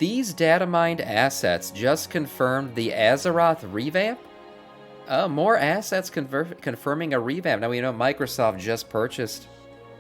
These data mined assets just confirmed the Azeroth revamp? More assets confirming a revamp. Now, we know Microsoft just purchased,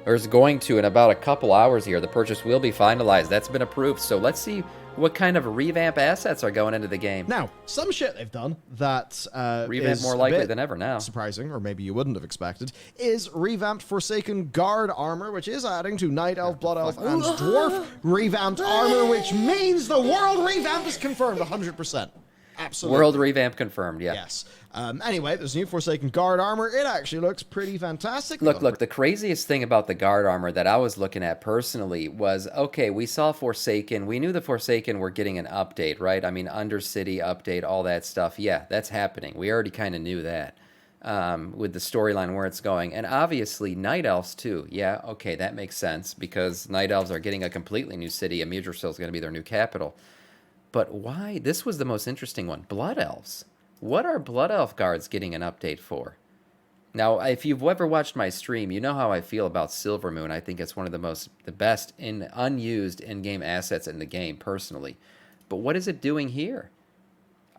or is going to in about a couple hours here. The purchase will be finalized. That's been approved. So let's see what kind of revamp assets are going into the game. Now, some shit they've done that Revamp is more likely than ever now. surprising, or maybe you wouldn't have expected, is revamped Forsaken Guard armor, which is adding to Night Elf, Blood Elf, and Dwarf revamped armor, which means the world revamp is confirmed 100%. Absolutely. World revamp confirmed, yeah. Yes. Anyway, there's new Forsaken Guard armor. It actually looks pretty fantastic. Look, the craziest thing about the guard armor that I was looking at personally was, okay, we saw Forsaken. We knew the Forsaken were getting an update, right? I mean, Undercity update, all that stuff. Yeah, that's happening. We already kind of knew that with the storyline where it's going. And obviously, Night Elves, too. Yeah, okay, that makes sense because Night Elves are getting a completely new city, and Yggdrasil is going to be their new capital. But why? This was the most interesting one. Blood Elves. What are Blood Elf guards getting an update for? Now, if you've ever watched my stream, you know how I feel about Silvermoon. I think it's one of the best unused in-game assets in the game, personally. But what is it doing here?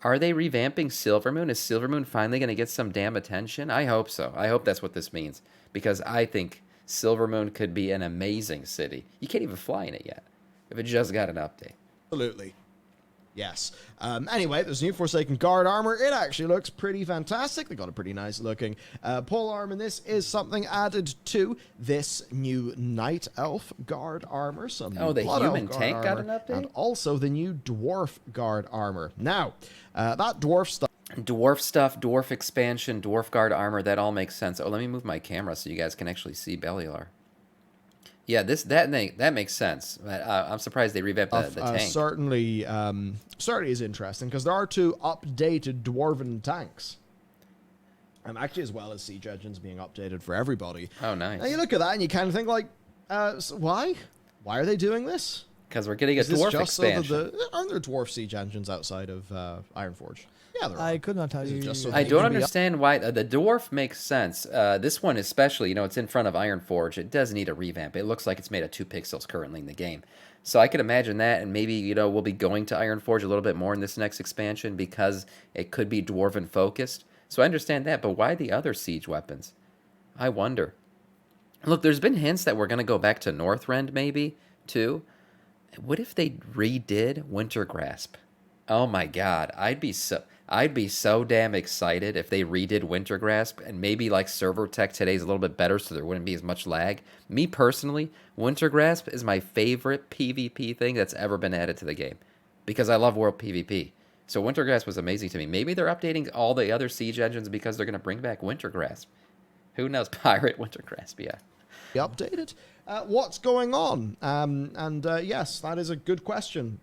Are they revamping Silvermoon? Is Silvermoon finally going to get some damn attention? I hope so. I hope that's what this means. Because I think Silvermoon could be an amazing city. You can't even fly in it yet, if it just got an update. Absolutely. Yes. Anyway, there's new Forsaken Guard armor. It actually looks pretty fantastic. They got a pretty nice looking pole arm, and this is something added to this new Night Elf Guard armor. Some new the Blood human Elf tank guard got armor, an update? and also the new Dwarf Guard armor. Now, that Dwarf stuff. Dwarf stuff, Dwarf expansion, Dwarf guard armor, that all makes sense. Oh, let me move my camera so you guys can actually see Belial. Yeah, that makes sense. I'm surprised they revamped the tank. Certainly is interesting because there are two updated Dwarven tanks. Actually, as well as siege engines being updated for everybody. Oh, nice. Now you look at that and you kind of think like, so why? Why are they doing this? Because we're getting a Is this dwarf just expansion. So that aren't there dwarf siege engines outside of Ironforge? Yeah, there are. I could not tell Is it you. just so I they don't can be understand why the dwarf makes sense. This one especially, it's in front of Ironforge. It does need a revamp. It looks like it's made of 2 pixels currently in the game. So I could imagine that, and maybe, we'll be going to Ironforge a little bit more in this next expansion because it could be dwarven focused. So I understand that, but why the other siege weapons? I wonder. Look, there's been hints that we're going to go back to Northrend maybe, too. What if they redid Winter Grasp? Oh my god, I'd be so damn excited if they redid Winter Grasp, and maybe like server tech today is a little bit better so there wouldn't be as much lag. Me personally, Winter Grasp is my favorite PvP thing that's ever been added to the game because I love world PvP. So Winter Grasp was amazing to me. Maybe they're updating all the other siege engines because they're going to bring back Winter Grasp. Who knows? Pirate Winter Grasp, yeah. updated. What's going on? Yes, that is a good question.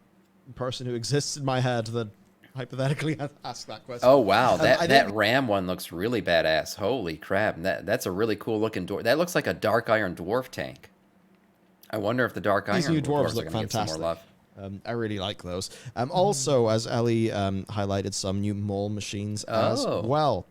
The person who exists in my head that hypothetically asked that question. Oh wow, that Ram one looks really badass. Holy crap, that's a really cool looking dwarf. That looks like a Dark Iron Dwarf tank. I wonder if the Dark Iron These new dwarves dwarves look are going to get some more fantastic. love. I really like those. Also, as Ellie highlighted, some new mole machines as well.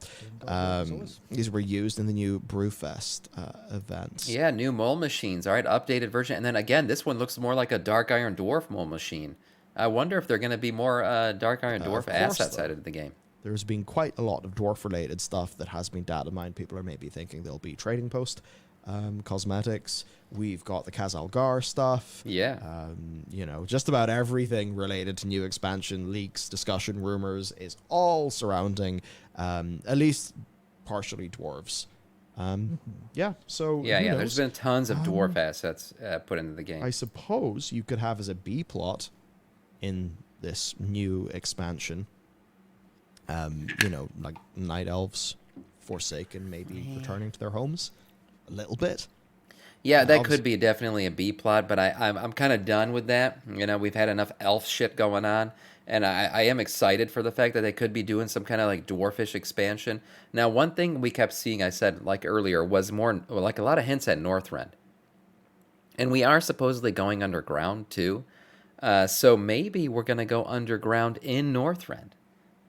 These were used in the new Brewfest events. Yeah, new mole machines. All right, updated version. And then again, this one looks more like a Dark Iron Dwarf mole machine. I wonder if there are going to be more Dark Iron Dwarf assets added to the game. There's been quite a lot of dwarf-related stuff that has been data mined. People are maybe thinking there'll be trading post cosmetics. We've got the Khazalgar stuff. Yeah. Just about everything related to new expansion, leaks, discussion, rumors is all surrounding at least partially dwarves. Yeah, so Yeah, who knows? there's been tons of dwarf assets put into the game. I suppose you could have as a B plot in this new expansion, like Night Elves, Forsaken, maybe returning to their homes a little bit. Yeah, that could be definitely a B plot, but I'm kind of done with that. We've had enough elf shit going on, and I am excited for the fact that they could be doing some kind of like dwarfish expansion. Now, one thing we kept seeing, I said like earlier, was more like a lot of hints at Northrend. And we are supposedly going underground too. So maybe we're going to go underground in Northrend.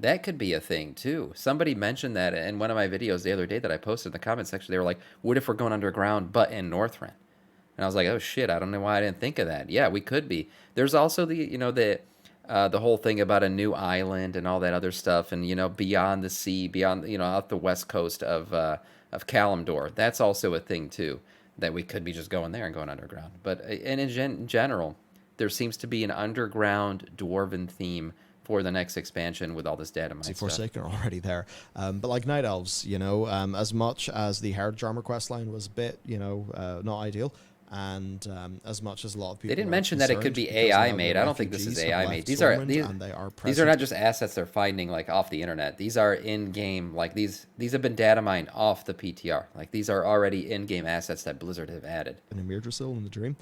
That could be a thing, too. Somebody mentioned that in one of my videos the other day that I posted in the comment section. They were like, what if we're going underground but in Northrend? And I was like, oh, shit, I don't know why I didn't think of that. Yeah, we could be. There's also the the whole thing about a new island and all that other stuff, and beyond the sea, beyond out the west coast of Kalimdor. That's also a thing too, that we could be just going there and going underground. But in general, there seems to be an underground dwarven theme for the next expansion with all this data mine stuff. Forsaken are already there, but like Night Elves, as much as the Heritage Armor questline was a bit, not ideal. And as much as a lot of people, they didn't mention that it could be AI made. I don't think this is AI made. These are not just assets they're finding like off the internet. These are in game. Like these have been data mined off the PTR. Like these are already in game assets that Blizzard have added. An Emirdrasil in the dream.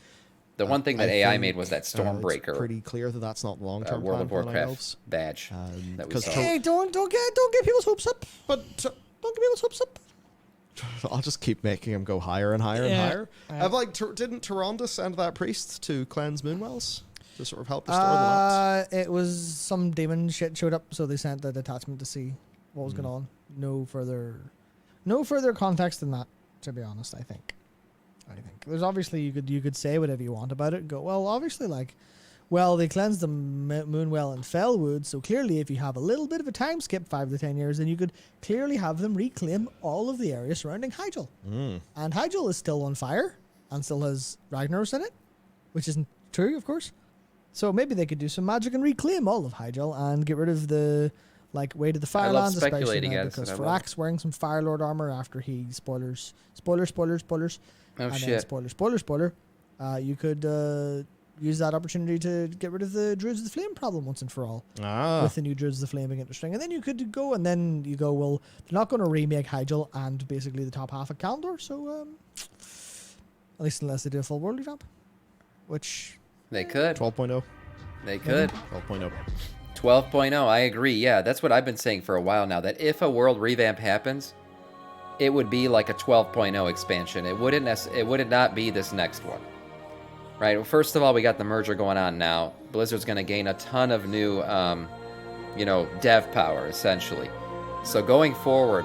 The one thing that AI made was that Stormbreaker. It's pretty clear that that's not the long-term World plan of Warcraft badge. Hey, don't get people's hopes up. But don't get people's hopes up. I'll just keep making him go higher and higher and higher. Didn't Tyrande send that priest to cleanse Moonwells to sort of help restore the lands? It was some demon shit showed up, so they sent the detachment to see what was going on. No further context than that, to be honest. I think there's obviously you could say whatever you want about it. And go, well, obviously, they cleansed the Moonwell and Fellwood, so clearly if you have a little bit of a time skip, 5 to 10 years, then you could clearly have them reclaim all of the area surrounding Hyjal. And Hyjal is still on fire and still has Ragnaros in it, which isn't true, of course. So maybe they could do some magic and reclaim all of Hyjal and get rid of the way to the Firelands, especially now, because Farak's wearing some Firelord armor after he spoilers. Oh, and shit. Then spoiler. You could use that opportunity to get rid of the Druids of the Flame problem once and for all. With the new Druids of the Flame being interesting. And then you could go, well, they're not going to remake Hyjal and basically the top half of Kalimdor, so at least unless they do a full world revamp. Which... They could. 12.0. They could. 12.0. 12.0, I agree. Yeah, that's what I've been saying for a while now, that if a world revamp happens, it would be like a 12.0 expansion. It would not be this next one. Right? Well, first of all, we got the merger going on now. Blizzard's going to gain a ton of new, dev power, essentially. So going forward,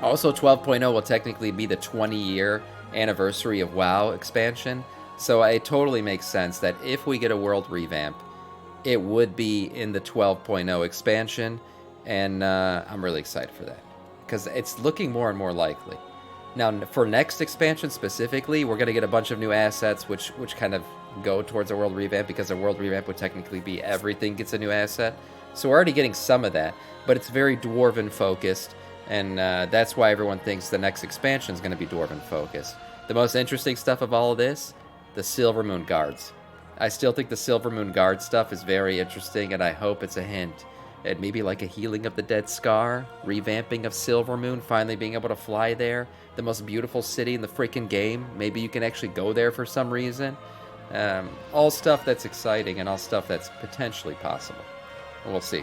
also 12.0 will technically be the 20-year anniversary of WoW expansion. So it totally makes sense that if we get a world revamp, it would be in the 12.0 expansion. And I'm really excited for that, because it's looking more and more likely. Now, for next expansion specifically, we're going to get a bunch of new assets, which kind of go towards a world revamp, because a world revamp would technically be everything gets a new asset. So we're already getting some of that, but it's very Dwarven focused, and that's why everyone thinks the next expansion is going to be Dwarven focused. The most interesting stuff of all of this, the Silvermoon Guards. I still think the Silvermoon Guard stuff is very interesting, and I hope it's a hint at maybe like a healing of the dead scar, revamping of Silvermoon, finally being able to fly there, the most beautiful city in the freaking game. Maybe you can actually go there for some reason. All stuff that's exciting and all stuff that's potentially possible. We'll see.